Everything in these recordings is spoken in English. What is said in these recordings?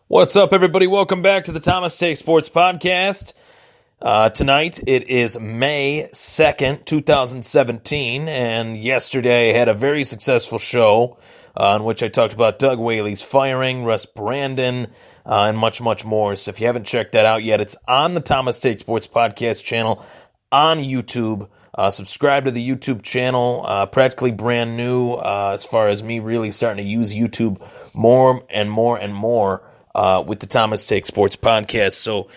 What's up, everybody? Welcome back to the Thomas Take Sports Podcast. Tonight, it is May 2nd, 2017, and yesterday I had a very successful show in which I talked about Doug Whaley's firing, Russ Brandon, and much, much more. So if you haven't checked that out yet, it's on the Thomas Take Sports Podcast channel on YouTube. Subscribe to the YouTube channel, practically brand new as far as me really starting to use YouTube more and more and more. With the Thomas Take Sports Podcast. So,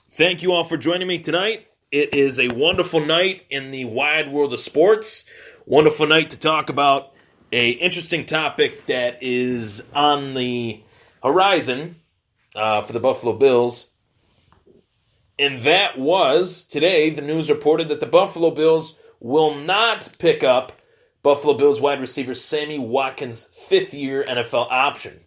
thank you all for joining me tonight. It is a wonderful night in the wide world of sports. Wonderful night to talk about a interesting topic that is on the horizon for the Buffalo Bills. And that was, today, the news reported that the Buffalo Bills will not pick up Buffalo Bills wide receiver Sammy Watkins' fifth-year NFL option.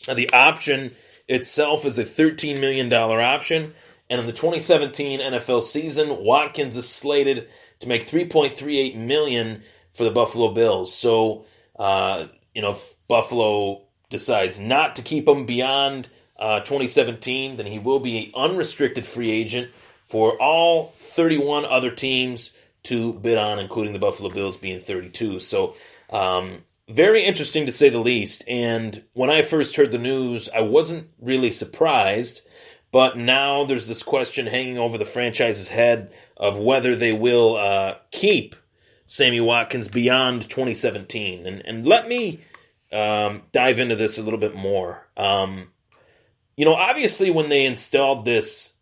Now, the option itself is a $13 million option, and in the 2017 NFL season, Watkins is slated to make $3.38 million for the Buffalo Bills. So, if Buffalo decides not to keep him beyond 2017, then he will be an unrestricted free agent for all 31 other teams to bid on, including the Buffalo Bills being 32. So, very interesting to say the least, and when I first heard the news, I wasn't really surprised, but now there's this question hanging over the franchise's head of whether they will keep Sammy Watkins beyond 2017. And let me dive into this a little bit more. Obviously when they installed this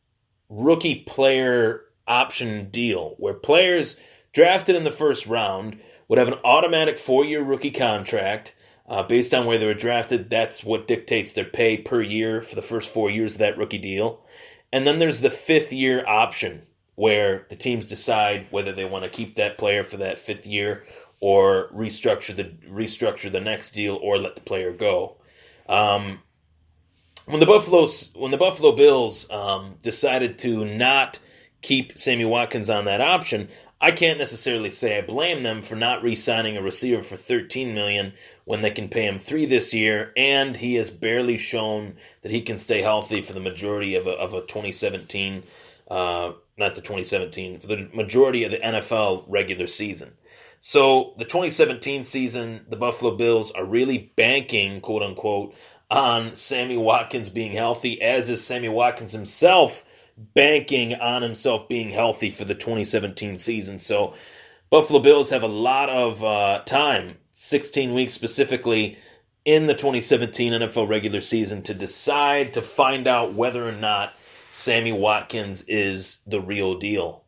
rookie player option deal, where players drafted in the first round would have an automatic 4-year rookie contract based on where they were drafted. That's what dictates their pay per year for the first 4 years of that rookie deal. And then there's the fifth-year option where the teams decide whether they want to keep that player for that fifth year or restructure the next deal or let the player go. When the Buffalo Bills decided to not keep Sammy Watkins on that option, I can't necessarily say I blame them for not re-signing a receiver for $13 million when they can pay him $3 million this year, and he has barely shown that he can stay healthy for the majority of a 2017, for the majority of the NFL regular season. So the 2017 season, the Buffalo Bills are really banking, quote unquote, on Sammy Watkins being healthy, as is Sammy Watkins himself banking on himself being healthy for the 2017 season. So Buffalo Bills have a lot of time, 16 weeks specifically, in the 2017 NFL regular season to decide to find out whether or not Sammy Watkins is the real deal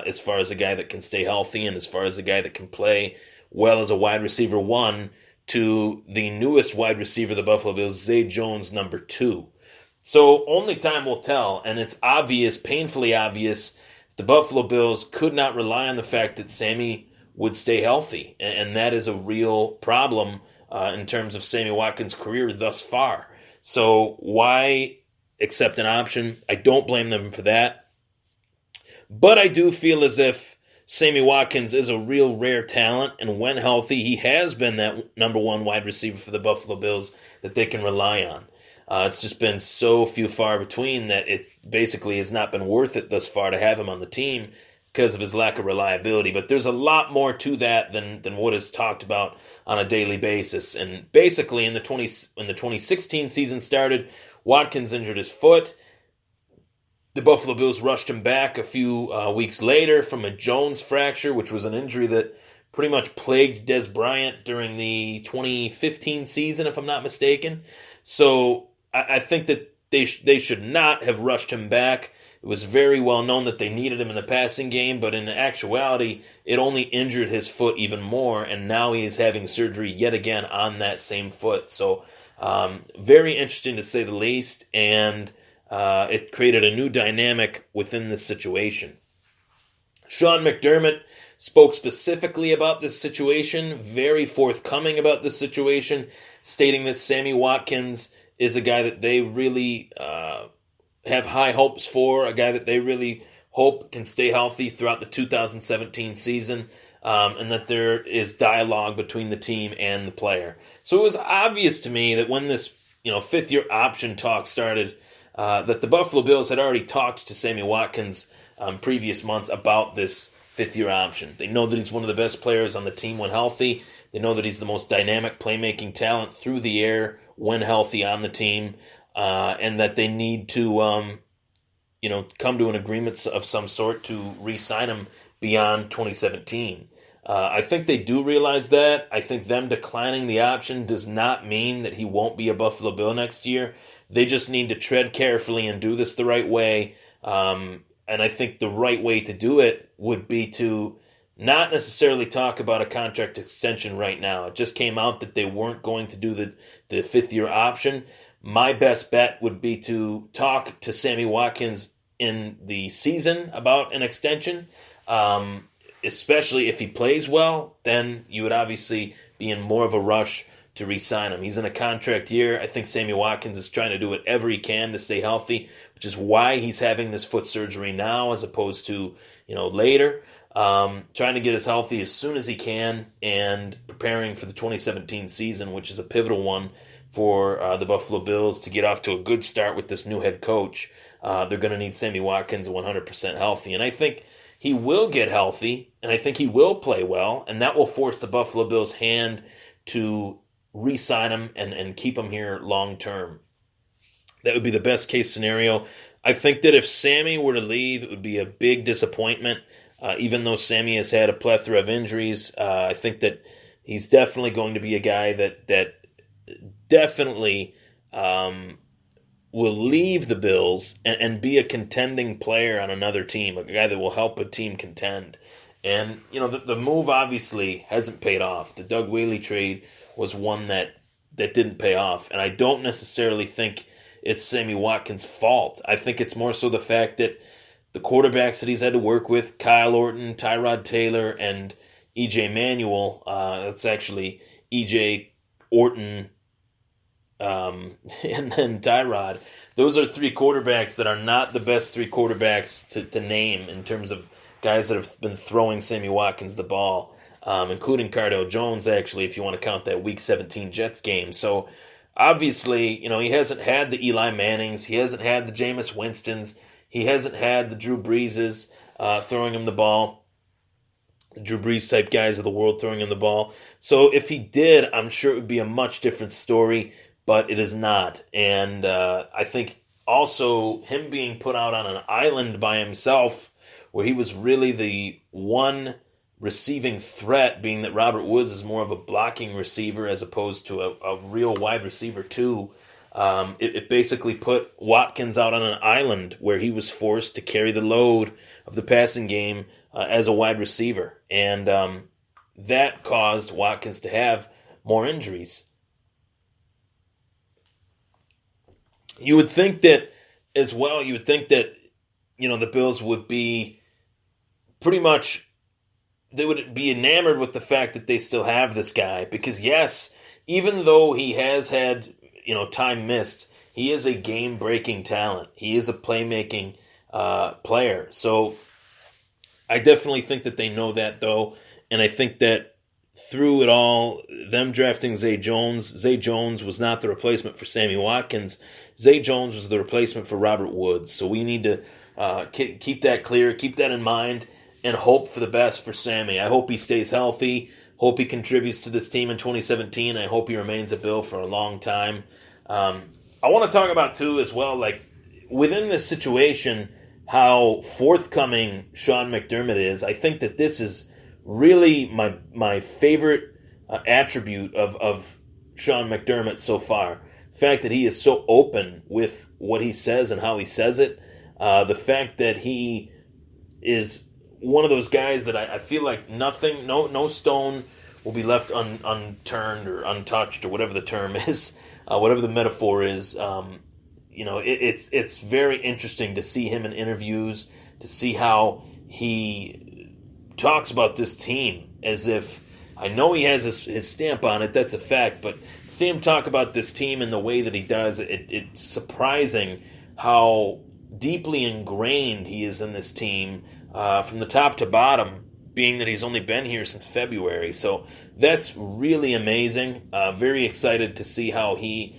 as far as a guy that can stay healthy and as far as a guy that can play well as a wide receiver 1 to the newest wide receiver of the Buffalo Bills, Zay Jones, number 2. So only time will tell, and it's obvious, painfully obvious, the Buffalo Bills could not rely on the fact that Sammy would stay healthy, and that is a real problem in terms of Sammy Watkins' career thus far. So why accept an option? I don't blame them for that, but I do feel as if Sammy Watkins is a real rare talent, and when healthy, he has been that number 1 wide receiver for the Buffalo Bills that they can rely on. It's just been so few far between that it basically has not been worth it thus far to have him on the team because of his lack of reliability. But there's a lot more to that than what is talked about on a daily basis. And basically, when the 2016 season started, Watkins injured his foot. The Buffalo Bills rushed him back a few weeks later from a Jones fracture, which was an injury that pretty much plagued Des Bryant during the 2015 season, if I'm not mistaken. So I think that they should not have rushed him back. It was very well known that they needed him in the passing game, but in actuality, it only injured his foot even more, and now he is having surgery yet again on that same foot. So very interesting to say the least, and it created a new dynamic within this situation. Sean McDermott spoke specifically about this situation, very forthcoming about this situation, stating that Sammy Watkins is a guy that they really have high hopes for, a guy that they really hope can stay healthy throughout the 2017 season, and that there is dialogue between the team and the player. So it was obvious to me that when this fifth-year option talk started, that the Buffalo Bills had already talked to Sammy Watkins previous months about this fifth-year option. They know that he's one of the best players on the team when healthy. They know that he's the most dynamic playmaking talent through the air when healthy on the team, and that they need to, come to an agreement of some sort to re-sign him beyond 2017. I think they do realize that. I think them declining the option does not mean that he won't be a Buffalo Bill next year. They just need to tread carefully and do this the right way. And I think the right way to do it would be to not necessarily talk about a contract extension right now. It just came out that they weren't going to do the fifth-year option. My best bet would be to talk to Sammy Watkins in the season about an extension, especially if he plays well. Then you would obviously be in more of a rush to re-sign him. He's in a contract year. I think Sammy Watkins is trying to do whatever he can to stay healthy, which is why he's having this foot surgery now as opposed to later. Trying to get as healthy as soon as he can and preparing for the 2017 season, which is a pivotal one for the Buffalo Bills to get off to a good start with this new head coach. They're going to need Sammy Watkins 100% healthy. And I think he will get healthy, and I think he will play well, and that will force the Buffalo Bills' hand to re-sign him and keep him here long-term. That would be the best-case scenario. I think that if Sammy were to leave, it would be a big disappointment. Even though Sammy has had a plethora of injuries, I think that he's definitely going to be a guy that definitely will leave the Bills and be a contending player on another team, a guy that will help a team contend. And, the move obviously hasn't paid off. The Doug Whaley trade was one that didn't pay off. And I don't necessarily think it's Sammy Watkins' fault. I think it's more so the fact that the quarterbacks that he's had to work with, Kyle Orton, Tyrod Taylor, and E.J. Manuel, that's actually E.J. Orton, and then Tyrod. Those are three quarterbacks that are not the best three quarterbacks to name in terms of guys that have been throwing Sammy Watkins the ball, including Cardale Jones, actually, if you want to count that Week 17 Jets game. So, obviously, he hasn't had the Eli Mannings. He hasn't had the Jameis Winstons. He hasn't had the Drew Breeses throwing him the ball, the Drew Brees-type guys of the world throwing him the ball. So if he did, I'm sure it would be a much different story, but it is not. And I think also him being put out on an island by himself, where he was really the one receiving threat, being that Robert Woods is more of a blocking receiver as opposed to a real wide receiver too. It basically put Watkins out on an island where he was forced to carry the load of the passing game as a wide receiver. And that caused Watkins to have more injuries. You would think that as well, the Bills would be pretty much, they would be enamored with the fact that they still have this guy. Because yes, even though he has had time missed, he is a game-breaking talent. He is a playmaking player. So I definitely think that they know that, though. And I think that through it all, them drafting Zay Jones was not the replacement for Sammy Watkins. Zay Jones was the replacement for Robert Woods. So we need to keep that clear, keep that in mind, and hope for the best for Sammy. I hope he stays healthy. Hope he contributes to this team in 2017. I hope he remains a Bill for a long time. I want to talk about, too, as well, like, within this situation, how forthcoming Sean McDermott is. I think that this is really my favorite attribute of Sean McDermott so far. The fact that he is so open with what he says and how he says it. The fact that he is one of those guys that I feel like no stone will be left unturned or untouched or whatever the term is, whatever the metaphor is. It's very interesting to see him in interviews, to see how he talks about this team as if, I know he has his stamp on it, that's a fact, but to see him talk about this team in the way that he does, it's surprising how deeply ingrained he is in this team from the top to bottom, being that he's only been here since February. So that's really amazing. Very excited to see how he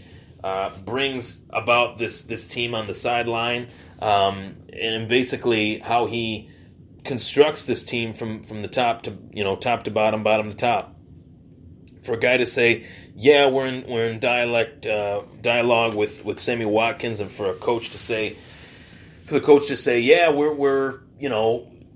brings about this team on the sideline, and basically how he constructs this team from the top to bottom, bottom to top. For a guy to say, yeah, we're in dialogue with Sammy Watkins, and for the coach to say, yeah, we're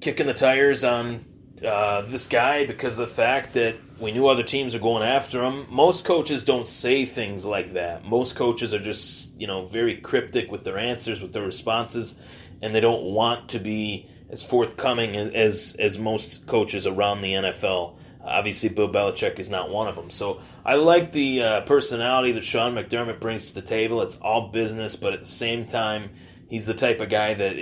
kicking the tires on this guy because of the fact that we knew other teams are going after him. Most coaches don't say things like that. Most coaches are just very cryptic with their answers, with their responses, and they don't want to be as forthcoming as most coaches around the NFL. Obviously, Bill Belichick is not one of them. So I like the personality that Sean McDermott brings to the table. It's all business, but at the same time, he's the type of guy that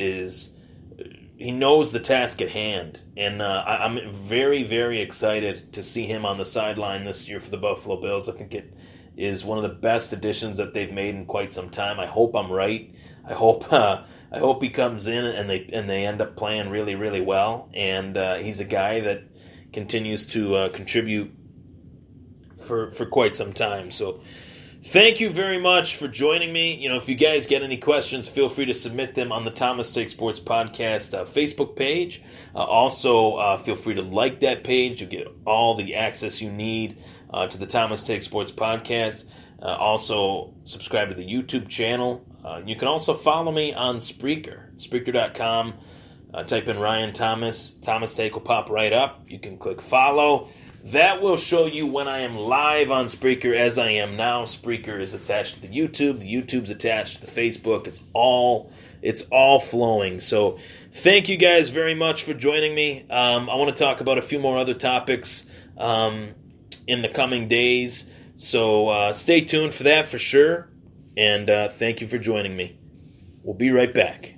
he knows the task at hand. And I'm very, very excited to see him on the sideline this year for the Buffalo Bills. I think it is one of the best additions that they've made in quite some time. I hope I'm right. I hope he comes in and they end up playing really, really well. And he's a guy that continues to contribute for quite some time. So thank you very much for joining me. If you guys get any questions, feel free to submit them on the Thomas Take Sports Podcast Facebook page. Also, feel free to like that page. You'll get all the access you need to the Thomas Take Sports Podcast. Also, subscribe to the YouTube channel. You can also follow me on Spreaker, Spreaker.com. Type in Ryan Thomas. Thomas Take will pop right up. You can click follow. That will show you when I am live on Spreaker, as I am now. Spreaker is attached to the YouTube. The YouTube's attached to the Facebook. It's all flowing. So thank you guys very much for joining me. I want to talk about a few more other topics in the coming days. So stay tuned for that for sure. And thank you for joining me. We'll be right back.